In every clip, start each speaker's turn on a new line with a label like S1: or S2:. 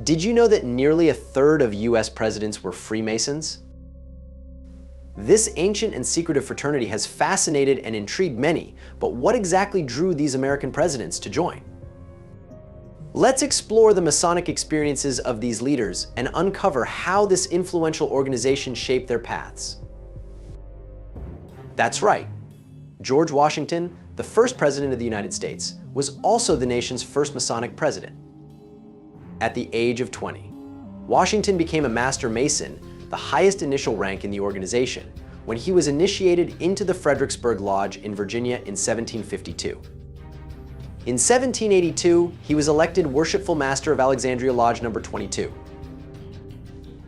S1: Did you know that nearly a third of US presidents were Freemasons? This ancient and secretive fraternity has fascinated and intrigued many, but what exactly drew these American presidents to join? Let's explore the Masonic experiences of these leaders and uncover how this influential organization shaped their paths. That's right. George Washington, the first president of the United States, was also the nation's first Masonic president. At the age of 20, Washington became a Master Mason, the highest initial rank in the organization, when he was initiated into the Fredericksburg Lodge in Virginia in 1752. In 1782, he was elected Worshipful Master of Alexandria Lodge No. 22.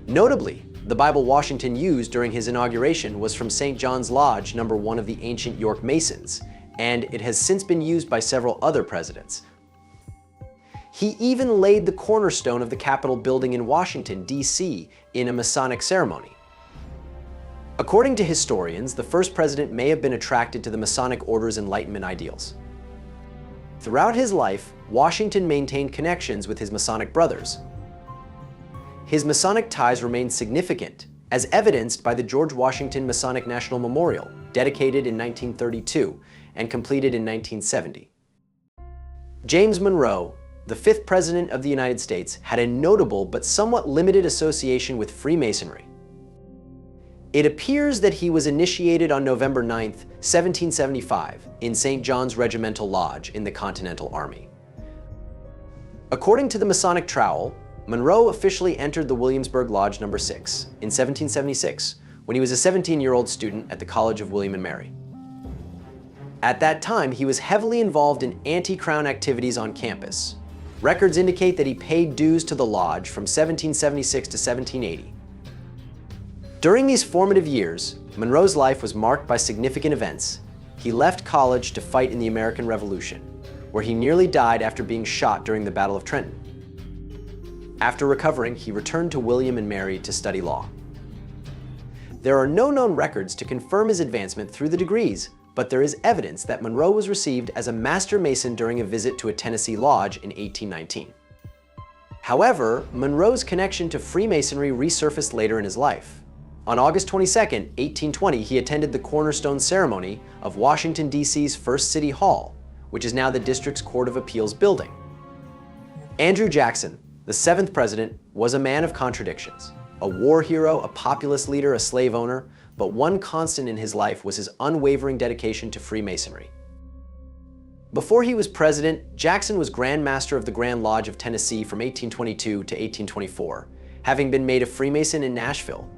S1: Notably, the Bible Washington used during his inauguration was from St. John's Lodge No. 1 of the ancient York Masons, and it has since been used by several other presidents. He even laid the cornerstone of the Capitol building in Washington, D.C. in a Masonic ceremony. According to historians, the first president may have been attracted to the Masonic Order's Enlightenment ideals. Throughout his life, Washington maintained connections with his Masonic brothers. His Masonic ties remained significant, as evidenced by the George Washington Masonic National Memorial, dedicated in 1932 and completed in 1970. James Monroe, the fifth president of the United States, had a notable but somewhat limited association with Freemasonry. It appears that he was initiated on November 9, 1775, in St. John's Regimental Lodge in the Continental Army. According to the Masonic Trowel, Monroe officially entered the Williamsburg Lodge No. 6 in 1776 when he was a 17-year-old student at the College of William and Mary. At that time, he was heavily involved in anti-crown activities on campus. Records indicate that he paid dues to the lodge from 1776 to 1780. During these formative years, Monroe's life was marked by significant events. He left college to fight in the American Revolution, where he nearly died after being shot during the Battle of Trenton. After recovering, he returned to William and Mary to study law. There are no known records to confirm his advancement through the degrees, but there is evidence that Monroe was received as a Master Mason during a visit to a Tennessee lodge in 1819. However, Monroe's connection to Freemasonry resurfaced later in his life. On August 22, 1820, he attended the cornerstone ceremony of Washington, D.C.'s first City Hall, which is now the district's Court of Appeals building. Andrew Jackson, the seventh president, was a man of contradictions. A war hero, a populist leader, a slave owner, but one constant in his life was his unwavering dedication to Freemasonry. Before he was president, Jackson was Grand Master of the Grand Lodge of Tennessee from 1822 to 1824, having been made a Freemason in Nashville.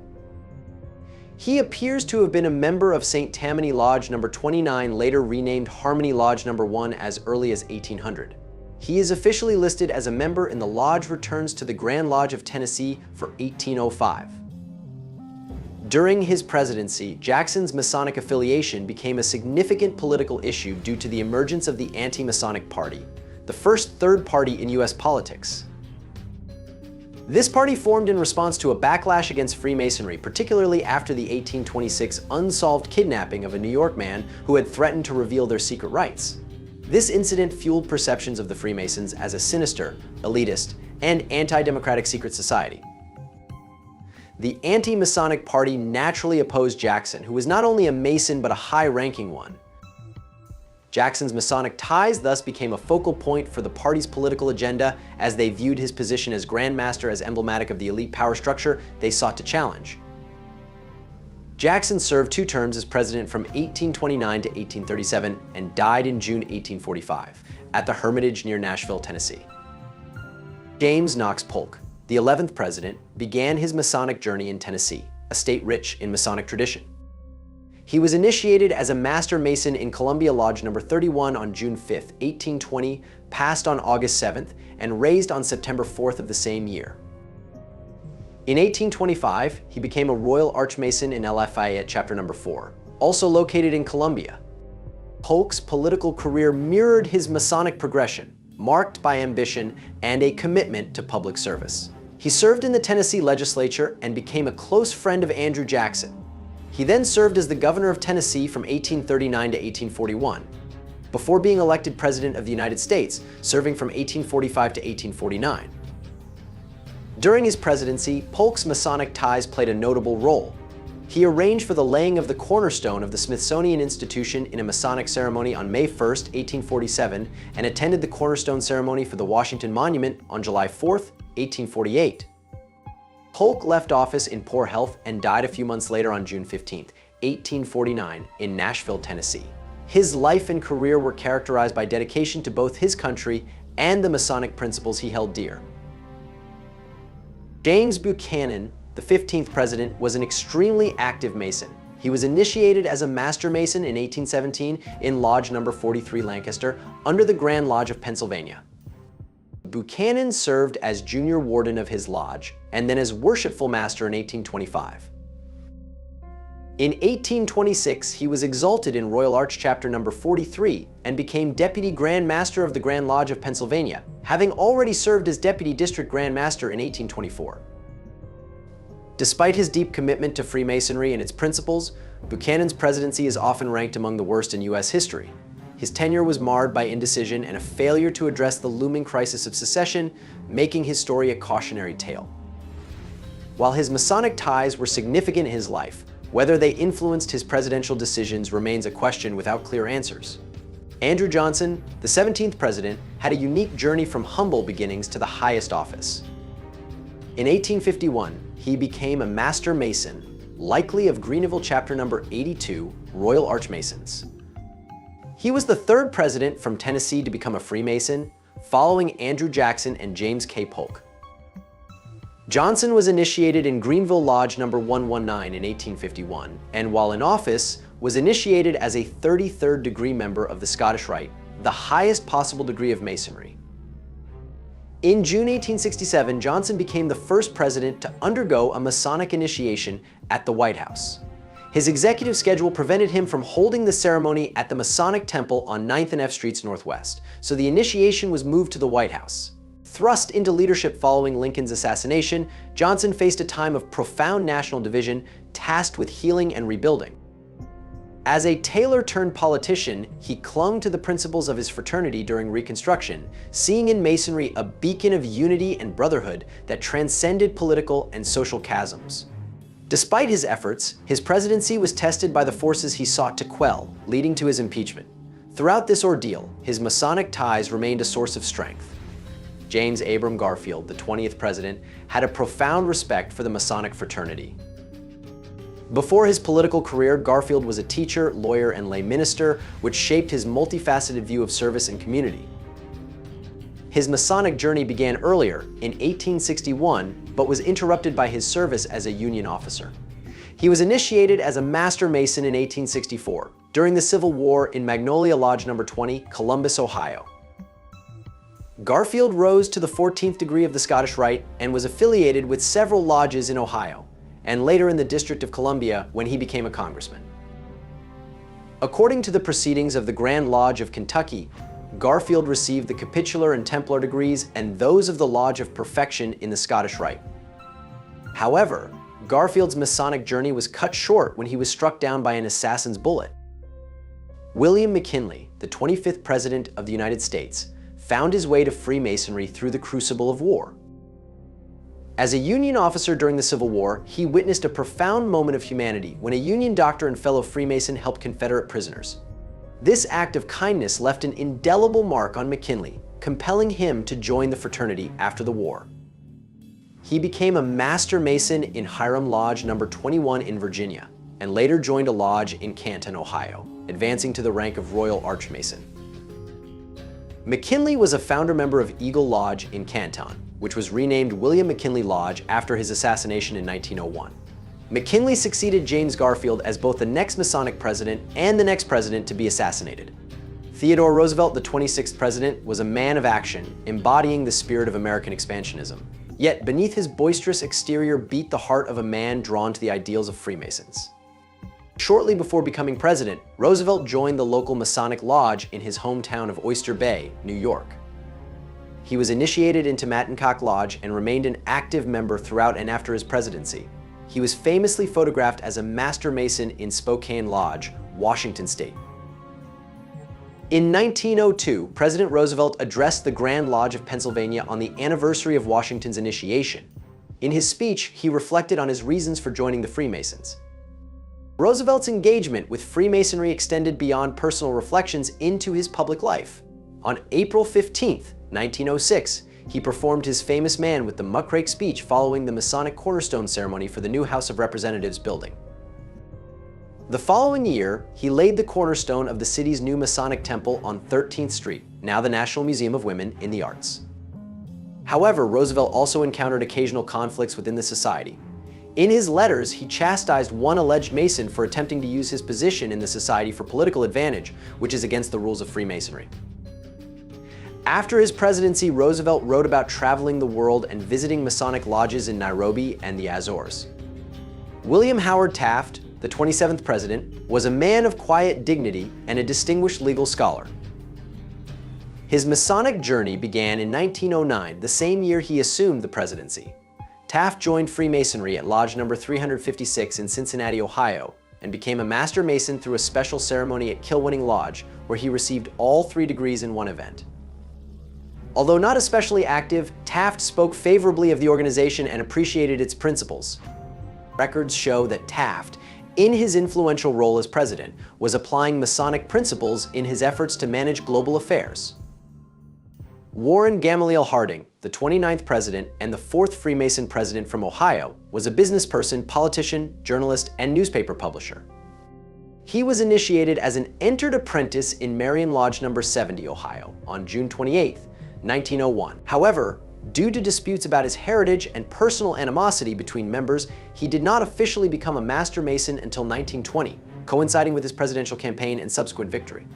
S1: He appears to have been a member of St. Tammany Lodge No. 29, later renamed Harmony Lodge No. 1, as early as 1800. He is officially listed as a member in the Lodge Returns to the Grand Lodge of Tennessee for 1805. During his presidency, Jackson's Masonic affiliation became a significant political issue due to the emergence of the Anti-Masonic Party, the first third party in US politics. This party formed in response to a backlash against Freemasonry, particularly after the 1826 unsolved kidnapping of a New York man who had threatened to reveal their secret rites. This incident fueled perceptions of the Freemasons as a sinister, elitist, and anti-democratic secret society. The Anti-Masonic Party naturally opposed Jackson, who was not only a Mason but a high-ranking one. Jackson's Masonic ties thus became a focal point for the party's political agenda, as they viewed his position as Grand Master as emblematic of the elite power structure they sought to challenge. Jackson served 2 terms as president from 1829 to 1837 and died in June 1845 at the Hermitage near Nashville, Tennessee. James Knox Polk, the 11th president, began his Masonic journey in Tennessee, a state rich in Masonic tradition. He was initiated as a Master Mason in Columbia Lodge No. 31 on June 5, 1820, passed on August 7th, and raised on September 4th of the same year. In 1825, he became a Royal Archmason in Lafayette Chapter No. 4, also located in Columbia. Polk's political career mirrored his Masonic progression, marked by ambition and a commitment to public service. He served in the Tennessee legislature and became a close friend of Andrew Jackson. He then served as the governor of Tennessee from 1839 to 1841, before being elected President of the United States, serving from 1845 to 1849. During his presidency, Polk's Masonic ties played a notable role. He arranged for the laying of the cornerstone of the Smithsonian Institution in a Masonic ceremony on May 1, 1847, and attended the cornerstone ceremony for the Washington Monument on July 4, 1848. Polk left office in poor health and died a few months later on June 15, 1849, in Nashville, Tennessee. His life and career were characterized by dedication to both his country and the Masonic principles he held dear. James Buchanan, the 15th president, was an extremely active Mason. He was initiated as a Master Mason in 1817 in Lodge No. 43 Lancaster under the Grand Lodge of Pennsylvania. Buchanan served as junior warden of his lodge and then as worshipful master in 1825. In 1826, he was exalted in Royal Arch Chapter No. 43 and became Deputy Grand Master of the Grand Lodge of Pennsylvania, having already served as Deputy District Grand Master in 1824. Despite his deep commitment to Freemasonry and its principles, Buchanan's presidency is often ranked among the worst in U.S. history. His tenure was marred by indecision and a failure to address the looming crisis of secession, making his story a cautionary tale. While his Masonic ties were significant in his life, whether they influenced his presidential decisions remains a question without clear answers. Andrew Johnson, the 17th president, had a unique journey from humble beginnings to the highest office. In 1851, he became a Master Mason, likely of Greenville Chapter No. 82, Royal Arch Masons. He was the third president from Tennessee to become a Freemason, following Andrew Jackson and James K. Polk. Johnson was initiated in Greenville Lodge No. 119 in 1851, and while in office, was initiated as a 33rd degree member of the Scottish Rite, the highest possible degree of Masonry. In June 1867, Johnson became the first president to undergo a Masonic initiation at the White House. His executive schedule prevented him from holding the ceremony at the Masonic Temple on 9th and F Streets Northwest, so the initiation was moved to the White House. Thrust into leadership following Lincoln's assassination, Johnson faced a time of profound national division, tasked with healing and rebuilding. As a tailor-turned-politician, he clung to the principles of his fraternity during Reconstruction, seeing in Masonry a beacon of unity and brotherhood that transcended political and social chasms. Despite his efforts, his presidency was tested by the forces he sought to quell, leading to his impeachment. Throughout this ordeal, his Masonic ties remained a source of strength. James Abram Garfield, the 20th president, had a profound respect for the Masonic fraternity. Before his political career, Garfield was a teacher, lawyer, and lay minister, which shaped his multifaceted view of service and community. His Masonic journey began earlier, in 1861, but was interrupted by his service as a Union officer. He was initiated as a Master Mason in 1864, during the Civil War in Magnolia Lodge No. 20, Columbus, Ohio. Garfield rose to the 14th degree of the Scottish Rite and was affiliated with several lodges in Ohio, and later in the District of Columbia when he became a congressman. According to the proceedings of the Grand Lodge of Kentucky, Garfield received the Capitular and Templar degrees and those of the Lodge of Perfection in the Scottish Rite. However, Garfield's Masonic journey was cut short when he was struck down by an assassin's bullet. William McKinley, the 25th President of the United States, found his way to Freemasonry through the crucible of war. As a Union officer during the Civil War, he witnessed a profound moment of humanity when a Union doctor and fellow Freemason helped Confederate prisoners. This act of kindness left an indelible mark on McKinley, compelling him to join the fraternity after the war. He became a Master Mason in Hiram Lodge No. 21 in Virginia, and later joined a lodge in Canton, Ohio, advancing to the rank of Royal Arch Mason. McKinley was a founder member of Eagle Lodge in Canton, which was renamed William McKinley Lodge after his assassination in 1901. McKinley succeeded James Garfield as both the next Masonic president and the next president to be assassinated. Theodore Roosevelt, the 26th president, was a man of action, embodying the spirit of American expansionism. Yet beneath his boisterous exterior beat the heart of a man drawn to the ideals of Freemasons. Shortly before becoming president, Roosevelt joined the local Masonic Lodge in his hometown of Oyster Bay, New York. He was initiated into Mattencock Lodge and remained an active member throughout and after his presidency. He was famously photographed as a Master Mason in Spokane Lodge, Washington State. In 1902, President Roosevelt addressed the Grand Lodge of Pennsylvania on the anniversary of Washington's initiation. In his speech, he reflected on his reasons for joining the Freemasons. Roosevelt's engagement with Freemasonry extended beyond personal reflections into his public life. On April 15, 1906, he performed his famous Man with the Muckrake speech following the Masonic cornerstone ceremony for the new House of Representatives building. The following year, he laid the cornerstone of the city's new Masonic temple on 13th Street, now the National Museum of Women in the Arts. However, Roosevelt also encountered occasional conflicts within the society. In his letters, he chastised one alleged Mason for attempting to use his position in the society for political advantage, which is against the rules of Freemasonry. After his presidency, Roosevelt wrote about traveling the world and visiting Masonic lodges in Nairobi and the Azores. William Howard Taft, the 27th president, was a man of quiet dignity and a distinguished legal scholar. His Masonic journey began in 1909, the same year he assumed the presidency. Taft joined Freemasonry at Lodge number 356 in Cincinnati, Ohio, and became a Master Mason through a special ceremony at Kilwinning Lodge, where he received all 3 degrees in one event. Although not especially active, Taft spoke favorably of the organization and appreciated its principles. Records show that Taft, in his influential role as president, was applying Masonic principles in his efforts to manage global affairs. Warren Gamaliel Harding, the 29th president and the 4th Freemason president from Ohio, was a businessperson, politician, journalist, and newspaper publisher. He was initiated as an entered apprentice in Marion Lodge No. 70, Ohio, on June 28, 1901. However, due to disputes about his heritage and personal animosity between members, he did not officially become a Master Mason until 1920, coinciding with his presidential campaign and subsequent victory.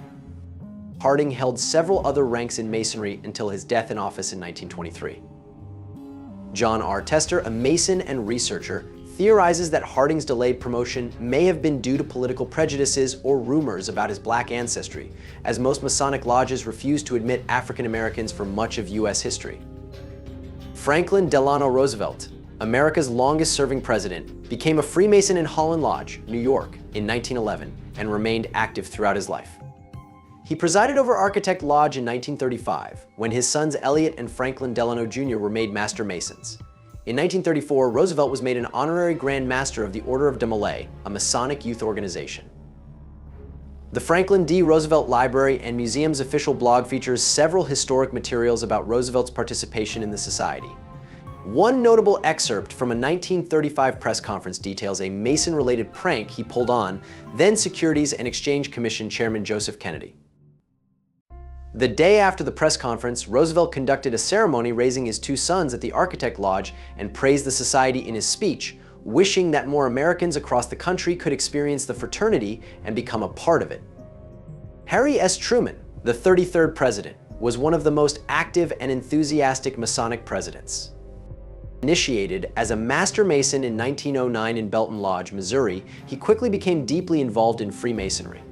S1: Harding held several other ranks in Masonry until his death in office in 1923. John R. Tester, a Mason and researcher, theorizes that Harding's delayed promotion may have been due to political prejudices or rumors about his black ancestry, as most Masonic lodges refused to admit African Americans for much of U.S. history. Franklin Delano Roosevelt, America's longest-serving president, became a Freemason in Holland Lodge, New York, in 1911 and remained active throughout his life. He presided over Architect Lodge in 1935, when his sons Elliot and Franklin Delano Jr. were made Master Masons. In 1934, Roosevelt was made an honorary Grand Master of the Order of Demolay, a Masonic youth organization. The Franklin D. Roosevelt Library and Museum's official blog features several historic materials about Roosevelt's participation in the society. One notable excerpt from a 1935 press conference details a Mason-related prank he pulled on then Securities and Exchange Commission Chairman Joseph Kennedy. The day after the press conference, Roosevelt conducted a ceremony raising his 2 sons at the Architect Lodge and praised the society in his speech, wishing that more Americans across the country could experience the fraternity and become a part of it. Harry S. Truman, the 33rd president, was one of the most active and enthusiastic Masonic presidents. Initiated as a Master Mason in 1909 in Belton Lodge, Missouri, he quickly became deeply involved in Freemasonry.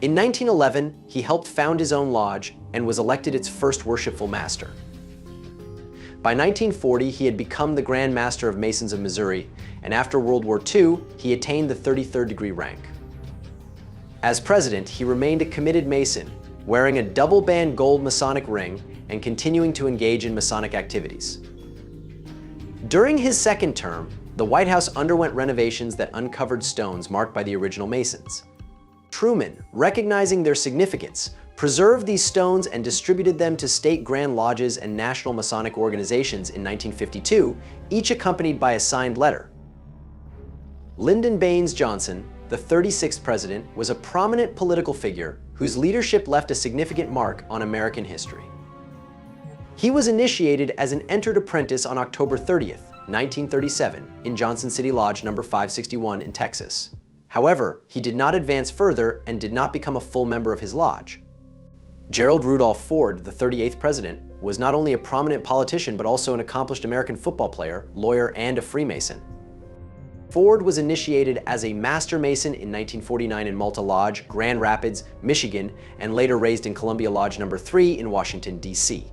S1: In 1911, he helped found his own lodge and was elected its first worshipful master. By 1940, he had become the Grand Master of Masons of Missouri, and after World War II, he attained the 33rd degree rank. As president, he remained a committed Mason, wearing a double-band gold Masonic ring and continuing to engage in Masonic activities. During his second term, the White House underwent renovations that uncovered stones marked by the original Masons. Truman, recognizing their significance, preserved these stones and distributed them to state Grand Lodges and national Masonic organizations in 1952, each accompanied by a signed letter. Lyndon Baines Johnson, the 36th president, was a prominent political figure whose leadership left a significant mark on American history. He was initiated as an entered apprentice on October 30th, 1937, in Johnson City Lodge No. 561 in Texas. However, he did not advance further and did not become a full member of his lodge. Gerald Rudolph Ford, the 38th president, was not only a prominent politician but also an accomplished American football player, lawyer, and a Freemason. Ford was initiated as a Master Mason in 1949 in Malta Lodge, Grand Rapids, Michigan, and later raised in Columbia Lodge No. 3 in Washington, D.C.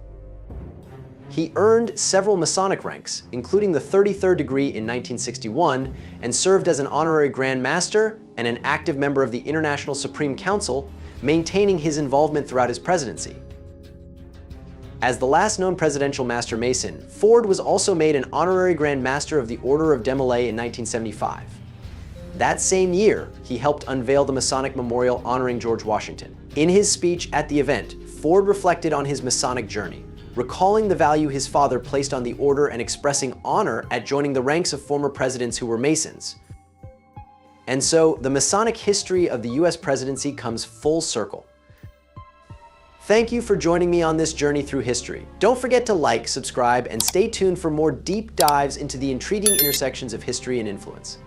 S1: He earned several Masonic ranks, including the 33rd degree in 1961, and served as an honorary Grand Master and an active member of the International Supreme Council, maintaining his involvement throughout his presidency. As the last known presidential Master Mason, Ford was also made an honorary Grand Master of the Order of Demolay in 1975. That same year, he helped unveil the Masonic Memorial honoring George Washington. In his speech at the event, Ford reflected on his Masonic journey, recalling the value his father placed on the order and expressing honor at joining the ranks of former presidents who were Masons. And so, the Masonic history of the US presidency comes full circle. Thank you for joining me on this journey through history. Don't forget to like, subscribe, and stay tuned for more deep dives into the intriguing intersections of history and influence.